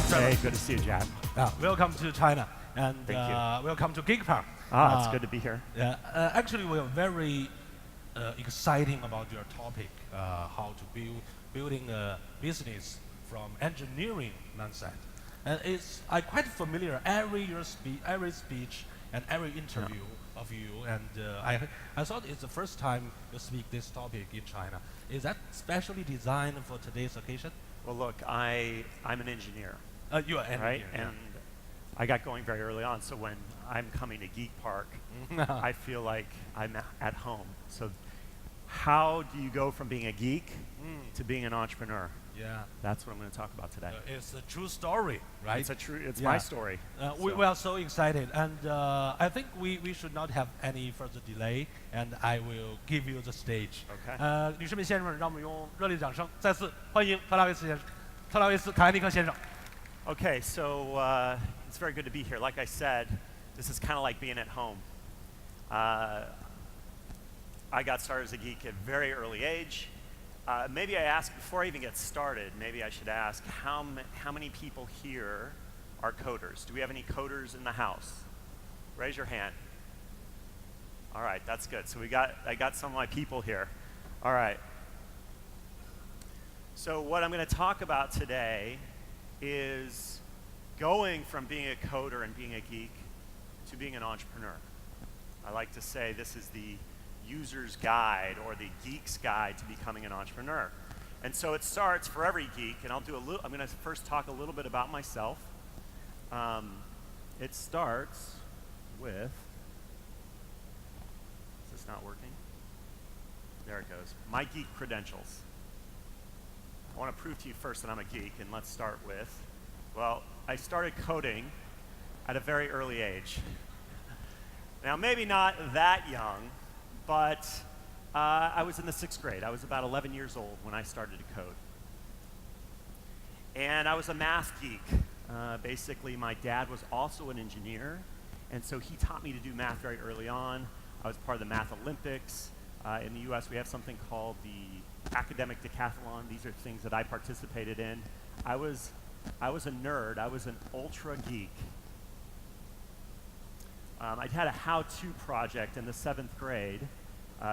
Hey, good to see you, Jack. Welcome to China, and Thank you. welcome to GeekPark. It's good to be here. Yeah, actually, we are very exciting about your topic, how to building a business from engineering mindset. And I'm quite familiar every speech and every interview of you, and I thought it's the first time you speak this topic in China. Is that specially designed for today's occasion? Well, look, I'm an engineer. You are an right? engineer, And I got going very early on, so when I'm coming to GeekPark, I feel like I'm at home. So how do you go from being a geek to being an entrepreneur? Yeah. That's what I'm going to talk about today. It's a true story, right? It's my story. We are so excited, and I think we should not have any further delay, and I will give you the stage. Okay. 女士们、先生们，让我们用热烈掌声再次欢迎特拉维斯·凯尼克先生。Okay, so it's very good to be here. Like I said, this is kind of like being at home. I got started as a geek at a very early age. Maybe I ask, before I even get started, maybe I should ask, how many people here are coders? Do we have any coders in the house? Raise your hand. All right, that's good. So I got some of my people here. All right. So what I'm going to talk about today is going from being a coder and being a geek to being an entrepreneur. I like to say this is the user's guide or the geek's guide to becoming an entrepreneur. And so it starts for every geek, and I'm going to first talk a little bit about myself. It starts with, is this not working? There it goes. My geek credentials. I want to prove to you first that I'm a geek, and let's start with, well, I started coding at a very early age. Now, maybe not that young, but I was in the 6th grade. I was about 11 years old when I started to code. And I was a math geek. Basically, my dad was also an engineer, and so he taught me to do math very early on. I was part of the Math Olympics. In the US, we have something called the academic decathlon. These are things that I participated in. I was a nerd. I was an ultra geek. I had a how-to project in the 7th grade,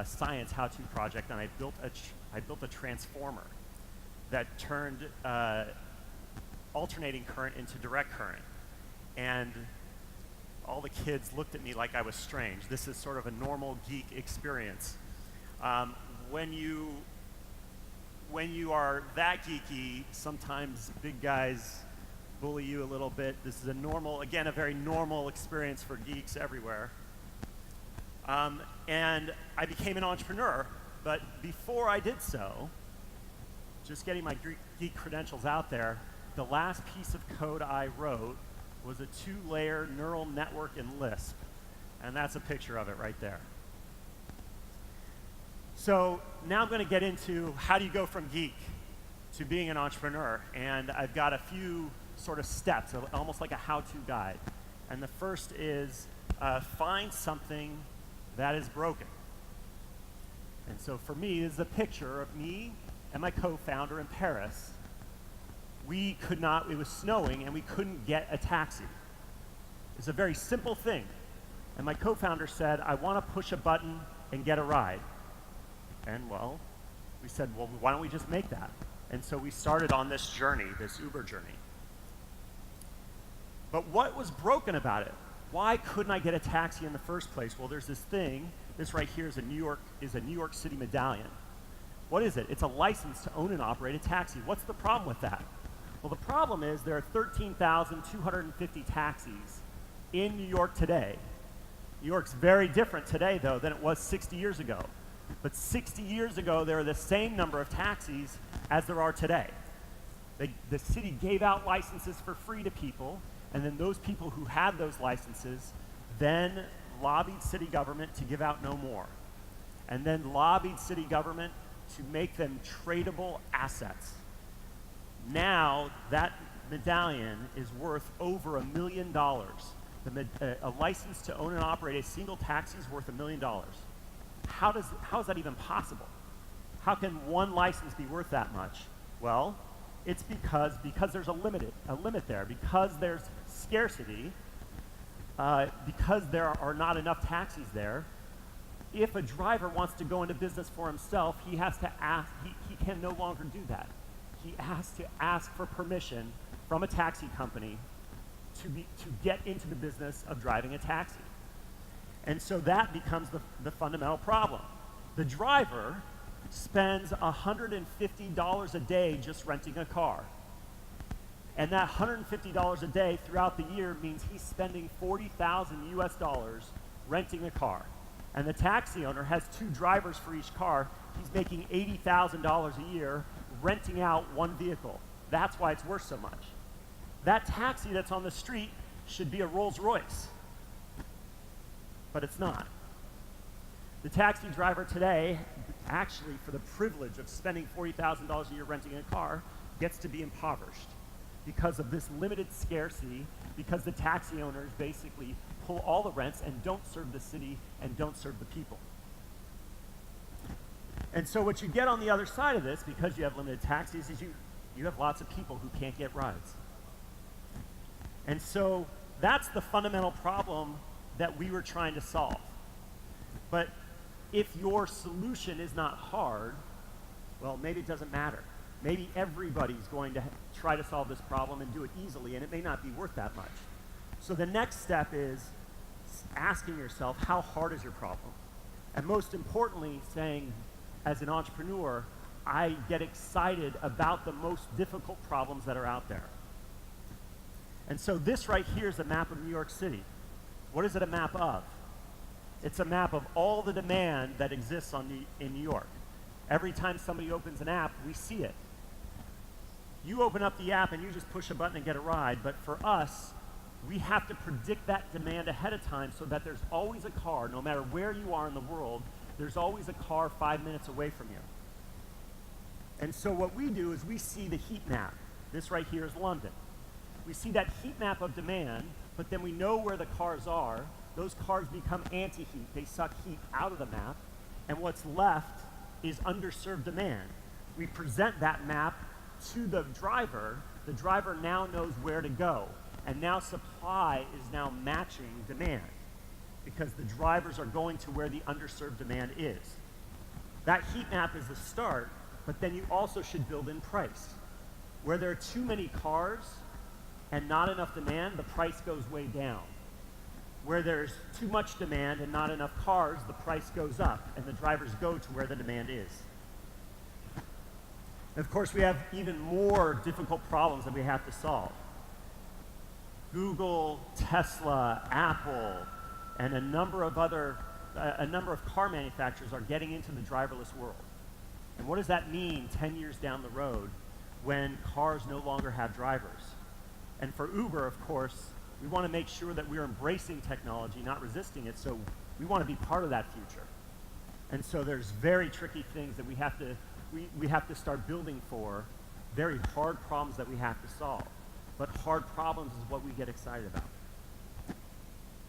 science how-to project, and I built a transformer that turned alternating current into direct current. And all the kids looked at me like I was strange. This is sort of a normal geek experience. When you are that geeky, sometimes big guys bully you a little bit. This is a very normal experience for geeks everywhere. And I became an entrepreneur, but before I did so, just getting my geek credentials out there, the last piece of code I wrote was a 2-layer neural network in Lisp. And that's a picture of it right there. So now I'm going to get into how do you go from geek to being an entrepreneur. And I've got a few sort of steps, almost like a how-to guide. And the first is find something that is broken. And so for me, this is a picture of me and my co-founder in Paris. It was snowing and we couldn't get a taxi. It's a very simple thing. And my co-founder said, I want to push a button and get a ride. And well, we said, well, why don't we just make that? And so we started on this journey, this Uber journey. But what was broken about it? Why couldn't I get a taxi in the first place? Well, there's this thing. This right here is a New York City medallion. What is it? It's a license to own and operate a taxi. What's the problem with that? Well, the problem is there are 13,250 taxis in New York today. New York's very different today, though, than it was 60 years ago. But 60 years ago, there were the same number of taxis as there are today. The city gave out licenses for free to people, and then those people who had those licenses then lobbied city government to give out no more, and then lobbied city government to make them tradable assets. Now, that medallion is worth over $1 million. A license to own and operate a single taxi is worth $1 million. How is that even possible? How can one license be worth that much? Well, It's because there's a limit there, because there's scarcity, because there are not enough taxis there. If a driver wants to go into business for himself, he has to ask. He can no longer do that. He has to ask for permission from a taxi company to get into the business of driving a taxi. And so that becomes the fundamental problem. The driver spends $150 a day just renting a car. And that $150 a day throughout the year means he's spending 40,000 US dollars renting a car. And the taxi owner has 2 drivers for each car. He's making $80,000 a year renting out one vehicle. That's why it's worth so much. That taxi that's on the street should be a Rolls Royce, but it's not. The taxi driver today, actually for the privilege of spending $40,000 a year renting a car, gets to be impoverished because of this limited scarcity, because the taxi owners basically pull all the rents and don't serve the city and don't serve the people. And so what you get on the other side of this, because you have limited taxis, is you have lots of people who can't get rides. And so that's the fundamental problem that we were trying to solve. But if your solution is not hard, well, maybe it doesn't matter. Maybe everybody's going to try to solve this problem and do it easily, and it may not be worth that much. So the next step is asking yourself, how hard is your problem? And most importantly, saying, as an entrepreneur, I get excited about the most difficult problems that are out there. And so this right here is a map of New York City. What is it a map of? It's a map of all the demand that exists in New York. Every time somebody opens an app, we see it. You open up the app and you just push a button and get a ride, but for us, we have to predict that demand ahead of time so that there's always a car, no matter where you are in the world, there's always a car 5 minutes away from you. And so what we do is we see the heat map. This right here is London. We see that heat map of demand, but then we know where the cars are. Those cars become anti-heat. They suck heat out of the map, and what's left is underserved demand. We present that map to the driver. The driver now knows where to go, and now supply is now matching demand because the drivers are going to where the underserved demand is. That heat map is the start, but then you also should build in price. Where there are too many cars and not enough demand, the price goes way down. Where there's too much demand and not enough cars, the price goes up, and the drivers go to where the demand is. And of course, we have even more difficult problems that we have to solve. Google, Tesla, Apple, and a number of car manufacturers are getting into the driverless world. And what does that mean 10 years down the road when cars no longer have drivers? And for Uber, of course, we want to make sure that we're embracing technology, not resisting it, so we want to be part of that future. And so there's very tricky things that we have to start building for, very hard problems that we have to solve. But hard problems is what we get excited about.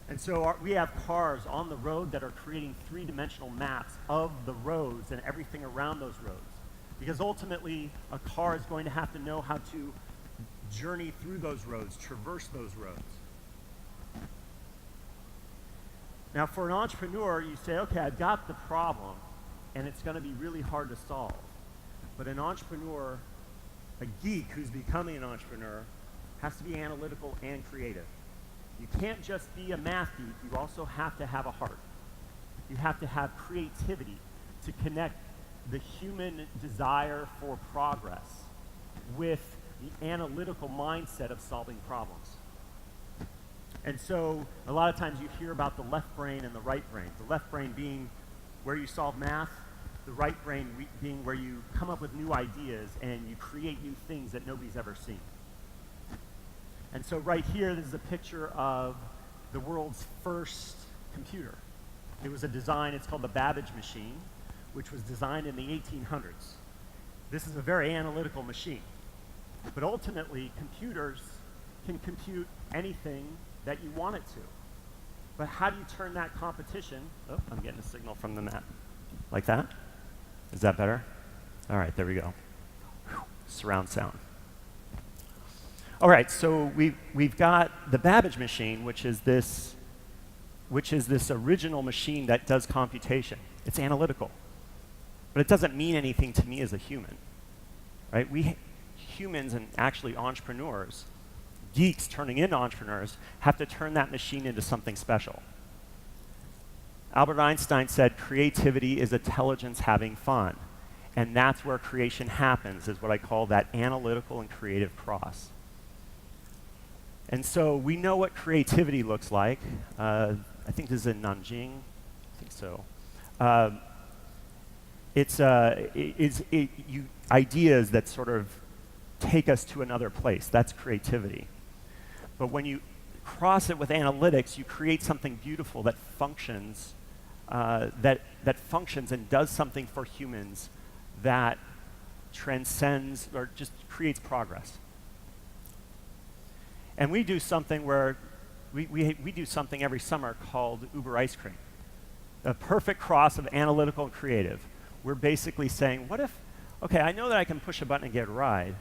And so we have cars on the road that are creating three-dimensional maps of the roads and everything around those roads. Because ultimately, a car is going to have to know how to journey through those roads, traverse those roads. Now, for an entrepreneur, you say, okay, I've got the problem, and it's going to be really hard to solve. But an entrepreneur, a geek who's becoming an entrepreneur, has to be analytical and creative. You can't just be a math geek, you also have to have a heart. You have to have creativity to connect the human desire for progress with the analytical mindset of solving problems. And so a lot of times you hear about the left brain and the right brain. The left brain being where you solve math, the right brain being where you come up with new ideas and you create new things that nobody's ever seen. And so right here, this is a picture of the world's first computer. It was a design, it's called the Babbage machine, which was designed in the 1800s. This is a very analytical machine. But ultimately, computers can compute anything that you want it to. But how do you turn that competition? Oh, I'm getting a signal from the map. Like that? Is that better? All right, there we go. Whew, surround sound. All right, so we've got the Babbage machine, which is this original machine that does computation. It's analytical, but it doesn't mean anything to me as a human, right? We humans and actually entrepreneurs, geeks turning into entrepreneurs, have to turn that machine into something special. Albert Einstein said creativity is intelligence having fun, and that's where creation happens, is what I call that analytical and creative cross. And so we know what creativity looks like. I think this is in Nanjing. I think so. Ideas that sort of take us to another place. That's creativity. But when you cross it with analytics, you create something beautiful that functions, that functions and does something for humans that transcends or just creates progress. And we do something where we do something every summer called Uber Ice Cream. A perfect cross of analytical and creative. We're basically saying, what if, okay, I know that I can push a button and get a ride,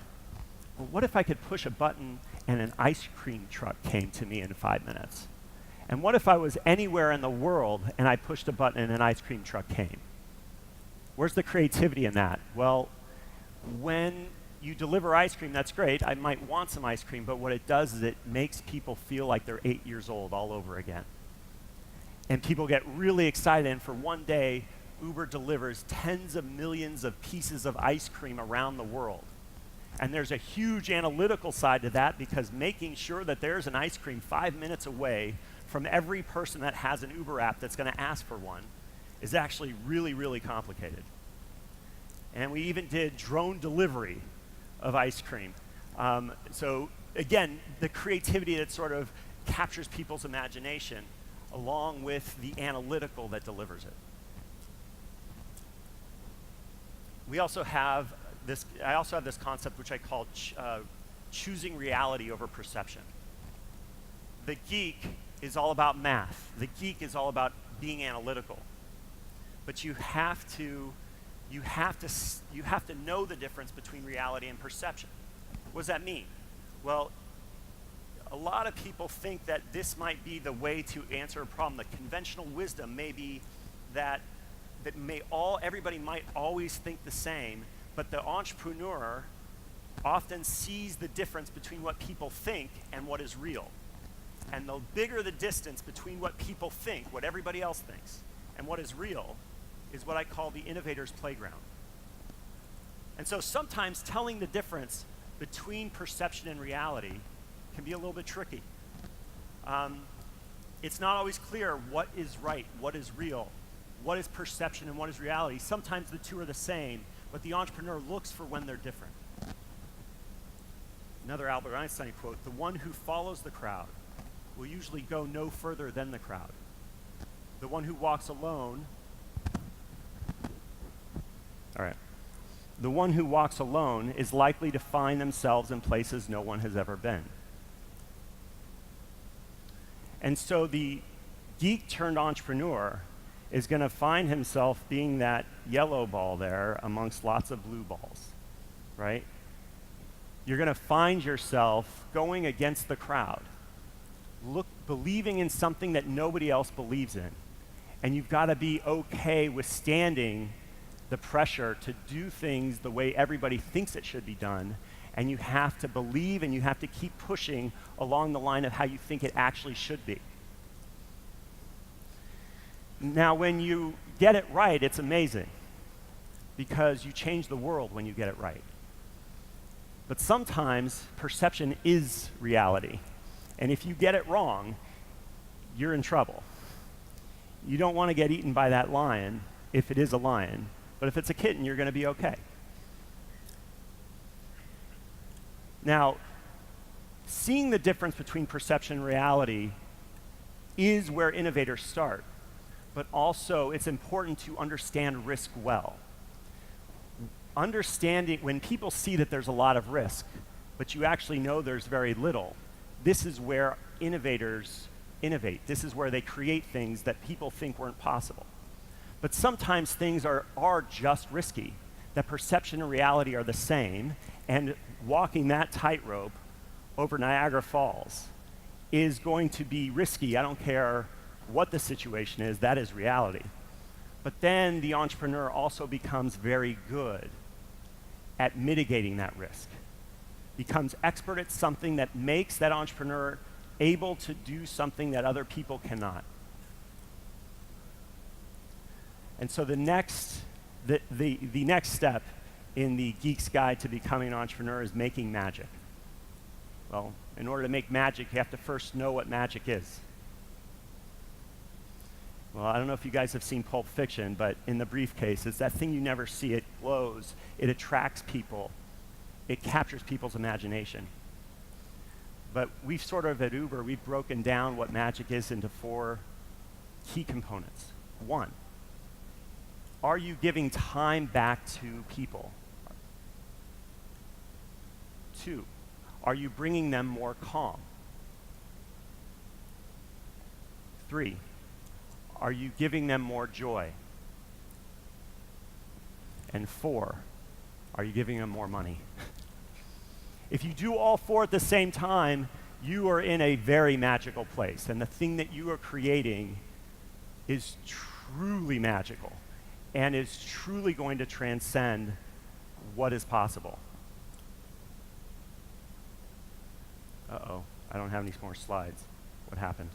but what if I could push a button and an ice cream truck came to me in 5 minutes? And what if I was anywhere in the world and I pushed a button and an ice cream truck came? Where's the creativity in that? Well, when you deliver ice cream, that's great. I might want some ice cream, but what it does is it makes people feel like they're 8 years old all over again. And people get really excited, and for one day, Uber delivers tens of millions of pieces of ice cream around the world. And there's a huge analytical side to that, because making sure that there's an ice cream 5 minutes away from every person that has an Uber app that's going to ask for one is actually really, really complicated. And we even did drone delivery of ice cream. So again, the creativity that sort of captures people's imagination along with the analytical that delivers it. We also have this, I also have this concept which I call choosing reality over perception. The geek is all about math. The geek is all about being analytical. But you have to know the difference between reality and perception. What does that mean? Well, a lot of people think that this might be the way to answer a problem. The conventional wisdom may be that everybody might always think the same, but the entrepreneur often sees the difference between what people think and what is real. And the bigger the distance between what people think, what everybody else thinks, and what is real, is what I call the innovator's playground. And so sometimes telling the difference between perception and reality can be a little bit tricky. It's not always clear what is right, what is real, what is perception and what is reality. Sometimes the two are the same, but the entrepreneur looks for when they're different. Another Albert Einstein quote, "The one who follows the crowd will usually go no further than the crowd. The one who walks alone," all right, "the one who walks alone is likely to find themselves in places no one has ever been." And so the geek turned entrepreneur is going to find himself being that yellow ball there amongst lots of blue balls, right? You're going to find yourself going against the crowd, believing in something that nobody else believes in. And you've got to be okay withstanding the pressure to do things the way everybody thinks it should be done. And you have to believe and you have to keep pushing along the line of how you think it actually should be. Now, when you get it right, it's amazing, because you change the world when you get it right. But sometimes perception is reality. And if you get it wrong, you're in trouble. You don't want to get eaten by that lion if it is a lion, but if it's a kitten, you're going to be okay. Now, seeing the difference between perception and reality is where innovators start, but also it's important to understand risk well. Understanding, when people see that there's a lot of risk, but you actually know there's very little, this is where innovators innovate. This is where they create things that people think weren't possible. But sometimes things are just risky. That perception and reality are the same, and walking that tightrope over Niagara Falls is going to be risky. I don't care what the situation is, that is reality. But then the entrepreneur also becomes very good at mitigating that risk, becomes expert at something that makes that entrepreneur able to do something that other people cannot. And so the next step in the Geek's Guide to Becoming an Entrepreneur is making magic. Well, in order to make magic, you have to first know what magic is. Well, I don't know if you guys have seen Pulp Fiction, but in the briefcase, it's that thing you never see. It glows. It attracts people. It captures people's imagination. But we've sort of, at Uber, we've broken down what magic is into 4 key components. 1, are you giving time back to people? 2, are you bringing them more calm? 3, are you giving them more joy? And 4, are you giving them more money? If you do all 4 at the same time, you are in a very magical place. And the thing that you are creating is truly magical and is truly going to transcend what is possible. Uh-oh, I don't have any more slides. What happened?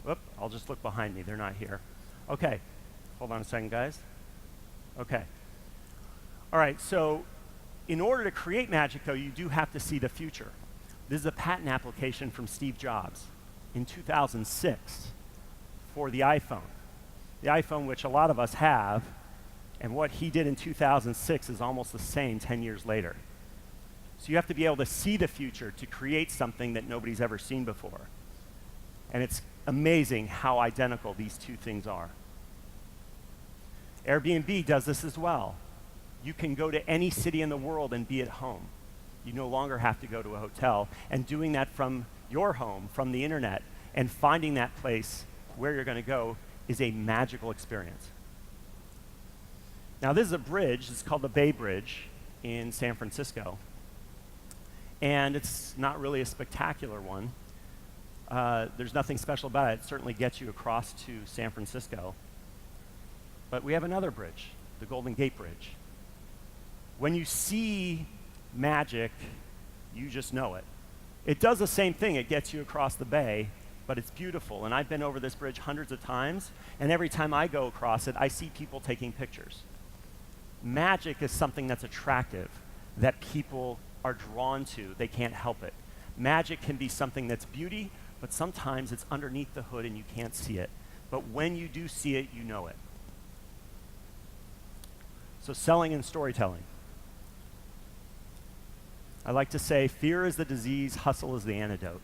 Whoop, I'll just look behind me. They're not here. Okay, hold on a second, guys. Okay. All right, so in order to create magic, though, you do have to see the future. This is a patent application from Steve Jobs in 2006 for the iPhone. The iPhone, which a lot of us have, and what he did in 2006 is almost the same 10 years later. So you have to be able to see the future to create something that nobody's ever seen before. And it's amazing how identical these 2 things are. Airbnb does this as well. You can go to any city in the world and be at home. You no longer have to go to a hotel. And doing that from your home, from the internet, and finding that place where you're going to go is a magical experience. Now, this is a bridge. It's called the Bay Bridge in San Francisco. And it's not really a spectacular one. There's nothing special about it. It certainly gets you across to San Francisco. But we have another bridge, the Golden Gate Bridge. When you see magic, you just know it. It does the same thing. It gets you across the bay, but it's beautiful. And I've been over this bridge hundreds of times, and every time I go across it, I see people taking pictures. Magic is something that's attractive, that people are drawn to. They can't help it. Magic can be something that's beauty, but sometimes it's underneath the hood and you can't see it. But when you do see it, you know it. So selling and storytelling. I like to say fear is the disease, hustle is the antidote.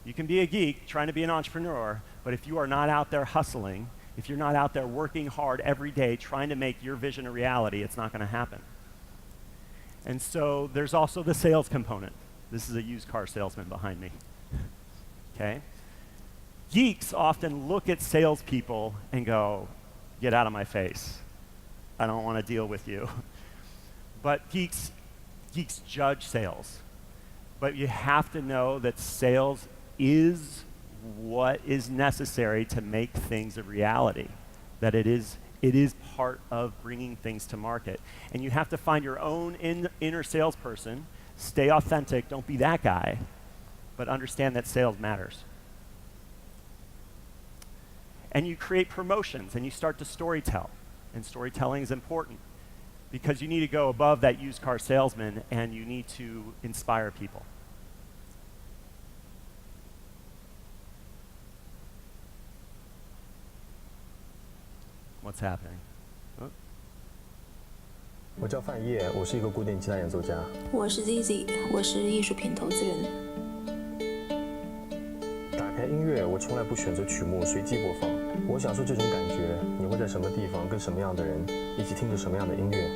You can be a geek trying to be an entrepreneur, but if you are not out there hustling, if you're not out there working hard every day trying to make your vision a reality, it's not going to happen. And so there's also the sales component. This is a used car salesman behind me. Okay? Geeks often look at salespeople and go, get out of my face. I don't want to deal with you. But geeks judge sales. But you have to know that sales is what is necessary to make things a reality, that it is part of bringing things to market. And you have to find your own inner salesperson, stay authentic, don't be that guy, but understand that sales matters. And you create promotions and you start to storytell. And storytelling is important because you need to go above that used car salesman and you need to inspire people. What's happening? 我叫范烨，我是一个古典吉他演奏家。我是 ZZ， 我是艺术品投资人。打开音乐，我从来不选择曲目随机播放，我享受这种感觉。你会在什么地方，跟什么样的人，一起听着什么样的音乐？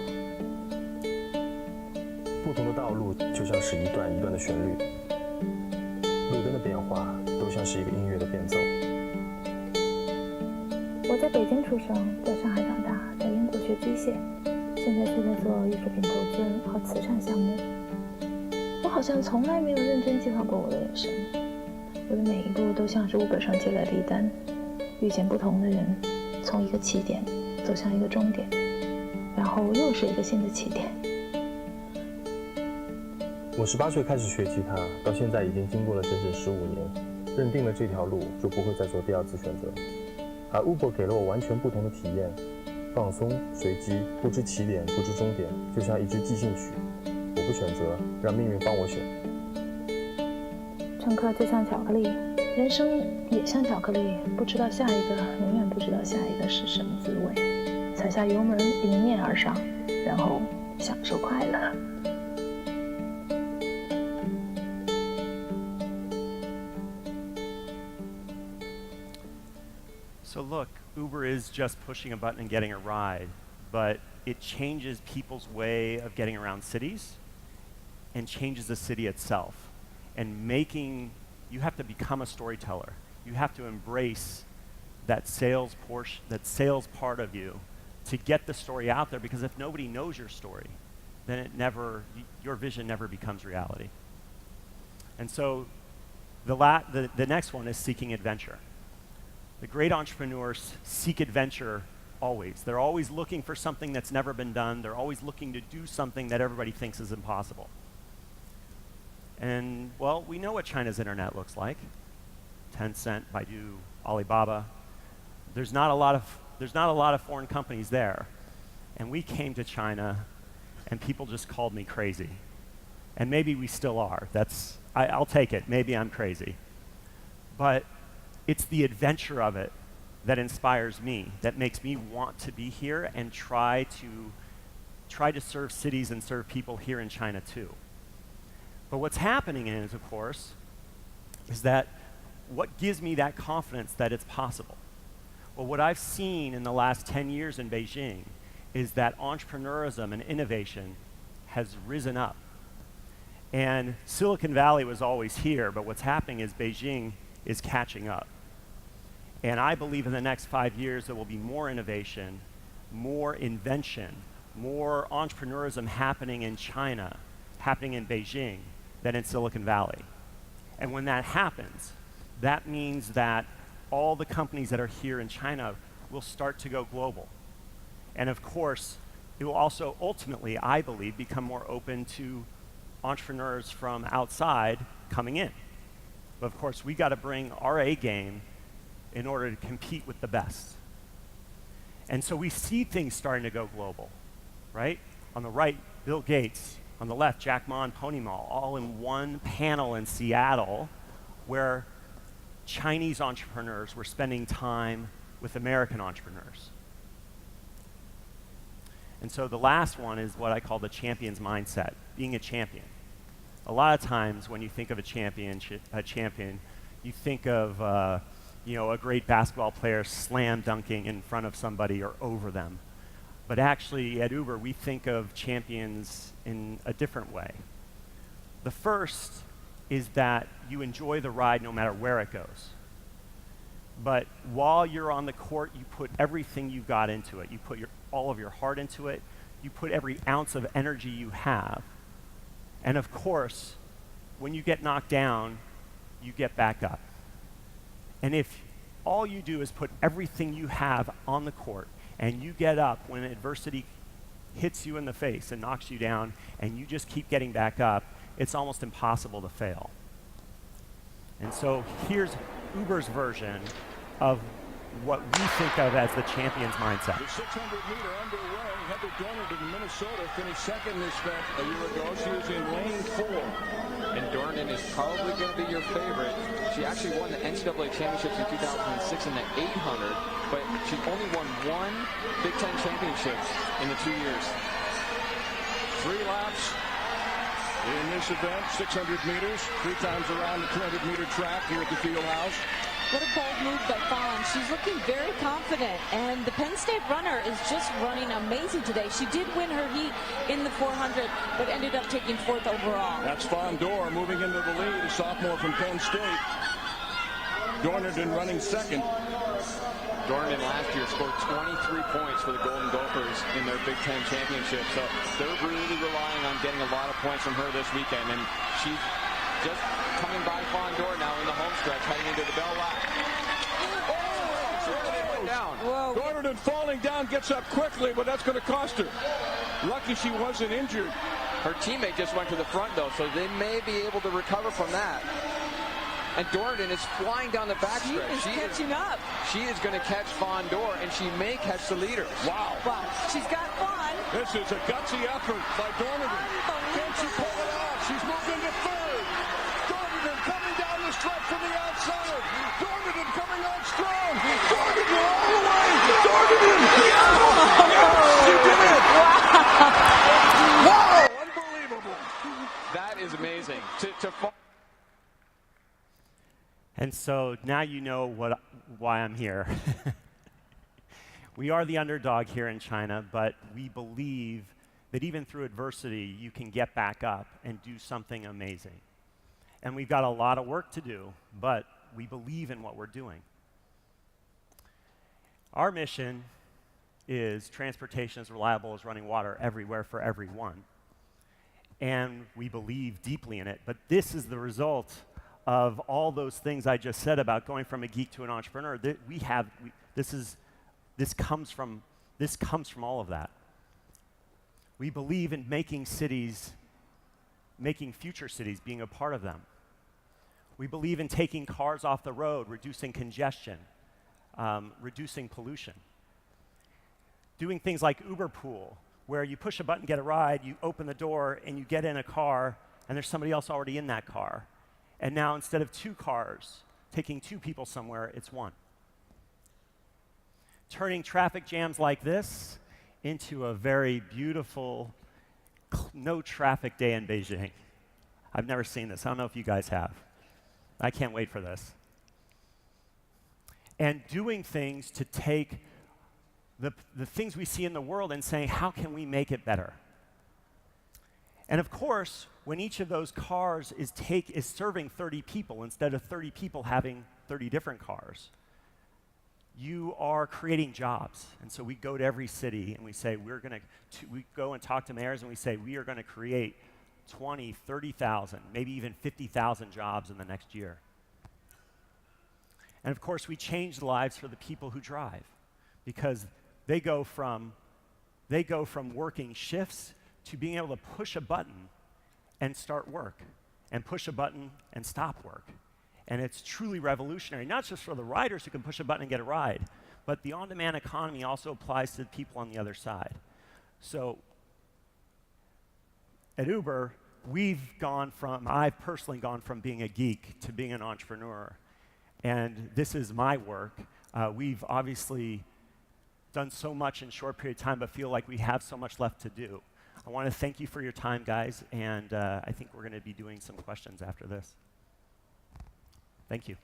不同的道路就像是一段一段的旋律，路灯的变化都像是一个音乐的变奏。我在北京出生，在上海长大，在英国学机械。现在是在做艺术品投资和慈善项目。好像从来没有认真计划过我的人生。我的每一步都像是 Uber 上接来的一单，遇见不同的人，从一个起点走向一个终点，然后又是一个新的起点。我18岁开始学吉他，到现在已经经过了整整15年，认定了这条路就不会再做第二次选择。而 Uber 给了我完全不同的体验，放松、随机，不知起点，不知终点，就像一支即兴曲。我不选择，让命运帮我选。乘客就像巧克力，人生也像巧克力，不知道下一个，永远不知道下一个是什么滋味。踩下油门，迎面而上，然后享受快乐。So look, Uber is just pushing a button and getting a ride, but it changes people's way of getting around cities and changes the city itself. And you have to become a storyteller. You have to embrace that sales part of you to get the story out there, because if nobody knows your story, then your vision never becomes reality. And so the next one is seeking adventure. The great entrepreneurs seek adventure always. They're always looking for something that's never been done. They're always looking to do something that everybody thinks is impossible. And, well, we know what China's internet looks like. Tencent, Baidu, Alibaba. There's not a lot of foreign companies there. And we came to China, and people just called me crazy. And maybe we still are. I'll take it. Maybe I'm crazy. But it's the adventure of it that inspires me, that makes me want to be here and try to serve cities and serve people here in China too. But what's happening is, of course, is that what gives me that confidence that it's possible? Well, what I've seen in the last 10 years in Beijing is that entrepreneurism and innovation has risen up. And Silicon Valley was always here, but what's happening is Beijing is catching up. And I believe in the next 5 years there will be more innovation, more invention, more entrepreneurism happening in China, happening in Beijing, than in Silicon Valley. And when that happens, that means that all the companies that are here in China will start to go global. And of course, it will also ultimately, I believe, become more open to entrepreneurs from outside coming in. But of course, we got to bring our A game in order to compete with the best. And so we see things starting to go global, right? On the right, Bill Gates. On the left, Jack Ma and Pony Ma, all in one panel in Seattle, where Chinese entrepreneurs were spending time with American entrepreneurs. And so the last one is what I call the champion's mindset, being a champion. A lot of times when you think of a champion, you think of a great basketball player slam dunking in front of somebody or over them. But actually, at Uber, we think of champions in a different way. The first is that you enjoy the ride no matter where it goes. But while you're on the court, you put everything you've got into it. You put all of your heart into it. You put every ounce of energy you have. And of course, when you get knocked down, you get back up. And if all you do is put everything you have on the court, and you get up when adversity hits you in the face and knocks you down, and you just keep getting back up, it's almost impossible to fail. And so here's Uber's version of what we think of as the champion's mindset. The 600-meter underway. Heather Dorner in Minnesota finished second this event a year ago. She was in lane 4. And Dornan is probably going to be your favorite. She actually won the NCAA championships in 2006 in the 800, but she's only won one Big Ten championships in the 2 years. 3 laps in this event, 600 meters, 3 times around the 200-meter track here at the field house. What a bold move by Fallon. She's looking very confident, and the Penn State runner is just running amazing today. She did win her heat in the 400, but ended up taking 4th overall. That's Fawn Dorr moving into the lead, a sophomore from Penn State. Dornerdon running second. Dornan last year scored 23 points for the Golden Gophers in their Big Ten championship. So they're really relying on getting a lot of points from her this weekend. And she's just coming by Fondor now in the home stretch, heading into the bell lap. Down. Dornan falling down, gets up quickly, but that's going to cost her. Lucky she wasn't injured. Her teammate just went to the front, though, so they may be able to recover from that. And Dornan is flying down the backstretch. She is catching up. She is going to catch Fondor, and she may catch the leader. Wow. Wow. She's got fun. This is a gutsy effort by Dornan. Can she pull it off? She's moved into third. Dornan coming down the stretch from the outside. Dornan coming on strong. Dornan all the way. Dornan. Yes, she did it. Wow. Unbelievable. That is amazing. And so now you know why I'm here. We are the underdog here in China, but we believe that even through adversity, you can get back up and do something amazing. And we've got a lot of work to do, but we believe in what we're doing. Our mission is transportation as reliable as running water everywhere for everyone. And we believe deeply in it, but this is the result of all those things I just said about going from a geek to an entrepreneur. This comes from all of that. We believe in making cities, making future cities, being a part of them. We believe in taking cars off the road, reducing congestion, reducing pollution. Doing things like Uber Pool, where you push a button, get a ride, you open the door, and you get in a car, and there's somebody else already in that car. And now instead of 2 cars taking 2 people somewhere, it's 1. Turning traffic jams like this into a very beautiful, no traffic day in Beijing. I've never seen this. I don't know if you guys have. I can't wait for this. And doing things to take the things we see in the world and saying, how can we make it better? And of course, when each of those cars is serving 30 people instead of 30 people having 30 different cars, you are creating jobs. And so we go to every city and we say, we go and talk to mayors and we say, we are going to create 20, 30,000, maybe even 50,000 jobs in the next year. And of course, we change the lives for the people who drive, because they go from working shifts to being able to push a button and start work, and push a button and stop work. And it's truly revolutionary, not just for the riders who can push a button and get a ride, but the on-demand economy also applies to the people on the other side. So at Uber, I've personally gone from being a geek to being an entrepreneur. And this is my work. We've obviously done so much in a short period of time, but feel like we have so much left to do. I want to thank you for your time, guys, and I think we're going to be doing some questions after this. Thank you.